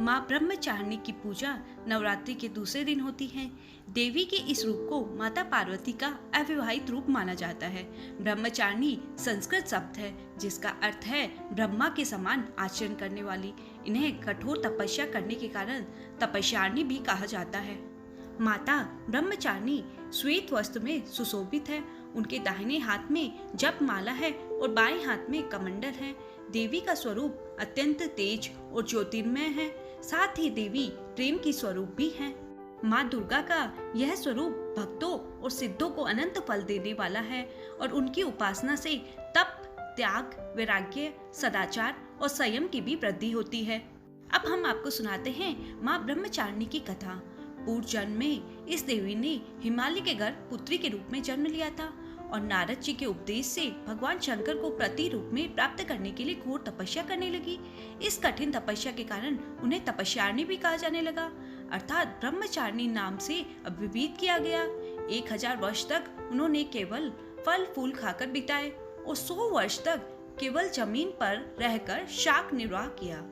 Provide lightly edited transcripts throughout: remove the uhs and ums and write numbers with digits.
माँ ब्रह्मचारिणी की पूजा नवरात्रि के दूसरे दिन होती है। देवी के इस रूप को माता पार्वती का अविवाहित रूप माना जाता है। ब्रह्मचारिणी संस्कृत शब्द है जिसका अर्थ है ब्रह्मा के समान आचरण करने वाली। इन्हें कठोर तपस्या करने के कारण तपस्यारिणी भी कहा जाता है। माता ब्रह्मचारिणी श्वेत वस्त्र में सुशोभित है। उनके दाहिने हाथ में जप माला है और बाएं हाथ में कमंडल है। देवी का स्वरूप अत्यंत तेज और ज्योतिर्मय है। साथ ही देवी प्रेम की स्वरूप भी है। माँ दुर्गा का यह स्वरूप भक्तों और सिद्धों को अनंत फल देने वाला है और उनकी उपासना से तप, त्याग, वैराग्य, सदाचार और संयम की भी वृद्धि होती है। अब हम आपको सुनाते हैं माँ ब्रह्मचारिणी की कथा। पूर्व जन्म में इस देवी ने हिमालय के गर्भ पुत्री के रूप में जन्म लिया था और नारद जी के उपदेश से भगवान शंकर को प्रति रूप में प्राप्त करने के लिए घोर तपस्या करने लगी। इस कठिन तपस्या के कारण उन्हें तपस्यारिणी भी कहा जाने लगा, अर्थात ब्रह्मचारिणी नाम से अभिहित किया गया। 1000 वर्ष तक उन्होंने केवल फल फूल खाकर बिताए और 100 वर्ष तक केवल जमीन पर रहकर शाक निर्वाह किया।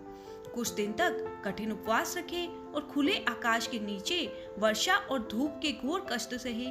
कुछ दिन तक कठिन उपवास रखे और खुले आकाश के नीचे वर्षा और धूप के घोर कष्ट सहे।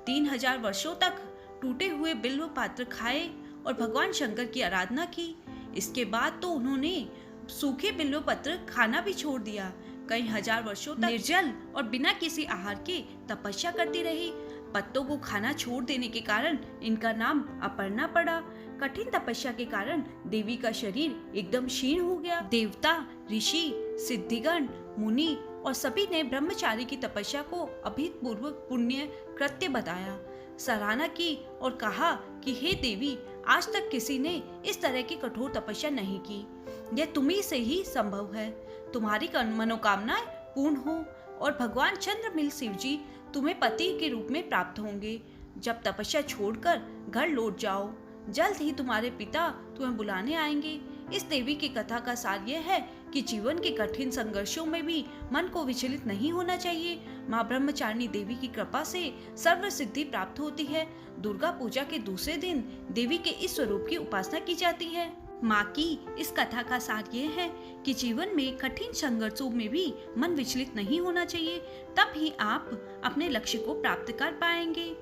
3000 वर्षों तक टूटे हुए बिल्व पात्र खाए और भगवान शंकर की आराधना की। इसके बाद तो उन्होंने सूखे बिल्व पत्र खाना भी छोड़ दिया। कई हजार वर्षों तक निर्जल और बिना किसी आहार के तपस्या करती रही। पत्तों को खाना छोड़ देने के कारण इनका नाम अपर्णा पड़ा। कठिन तपस्या के कारण देवी का शरीर एकदम क्षीण हो गया। देवता, ऋषि, सिद्धिगण, मुनि और सभी ने ब्रह्मचारी की तपस्या को अभूतपूर्व पुण्य कृत्य बताया, सराहना की और कहा कि हे देवी, आज तक किसी ने इस तरह की कठोर तपस्या नहीं की। यह तुम्ही से ही संभव है। तुम्हारी मनोकामनाएं पूर्ण हो और भगवान चंद्रमिल शिव जी तुम्हें पति के रूप में प्राप्त होंगे। जब तपस्या छोड़कर घर लौट जाओ, जल्द ही तुम्हारे पिता तुम्हें बुलाने आएंगे। इस देवी की कथा का सार यह है कि जीवन के कठिन संघर्षों में भी मन को विचलित नहीं होना चाहिए। माँ ब्रह्मचारिणी देवी की कृपा से सर्व सिद्धि प्राप्त होती है। दुर्गा पूजा के दूसरे दिन देवी के इस स्वरूप की उपासना की जाती है। माँ की इस कथा का सार यह है कि जीवन में कठिन संघर्षों में भी मन विचलित नहीं होना चाहिए, तब ही आप अपने लक्ष्य को प्राप्त कर पाएंगे।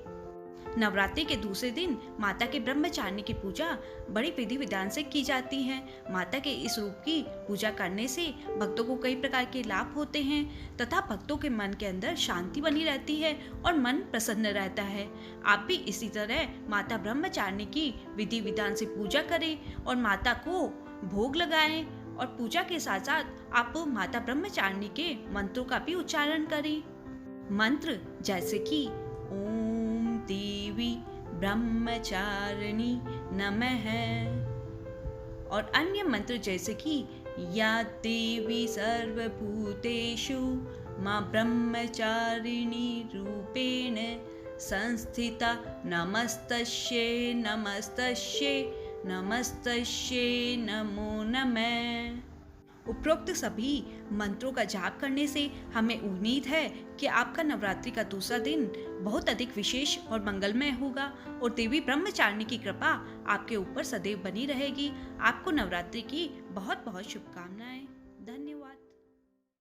नवरात्रि के दूसरे दिन माता के ब्रह्मचारिणी की पूजा बड़ी विधि विधान से की जाती है। माता के इस रूप की पूजा करने से भक्तों को कई प्रकार के लाभ होते हैं तथा भक्तों के मन के अंदर शांति बनी रहती है और मन प्रसन्न रहता है। आप भी इसी तरह माता ब्रह्मचारिणी की विधि विधान से पूजा करें और माता को भोग लगाएं और पूजा के साथ साथ आप माता ब्रह्मचारिणी के मंत्रों का भी उच्चारण करें। मंत्र जैसे कि ओम देवी ब्रह्मचारिणी नमः और अन्य मंत्र जैसे कि या देवी सर्वभूतेषु मां ब्रह्मचारिणी रूपेण संस्थिता नमस्तस्यै नमस्तस्यै नमस्तस्यै नमो नमः। उपरोक्त सभी मंत्रों का जाप करने से हमें उम्मीद है कि आपका नवरात्रि का दूसरा दिन बहुत अधिक विशेष और मंगलमय होगा और देवी ब्रह्मचारिणी की कृपा आपके ऊपर सदैव बनी रहेगी। आपको नवरात्रि की बहुत बहुत शुभकामनाएं।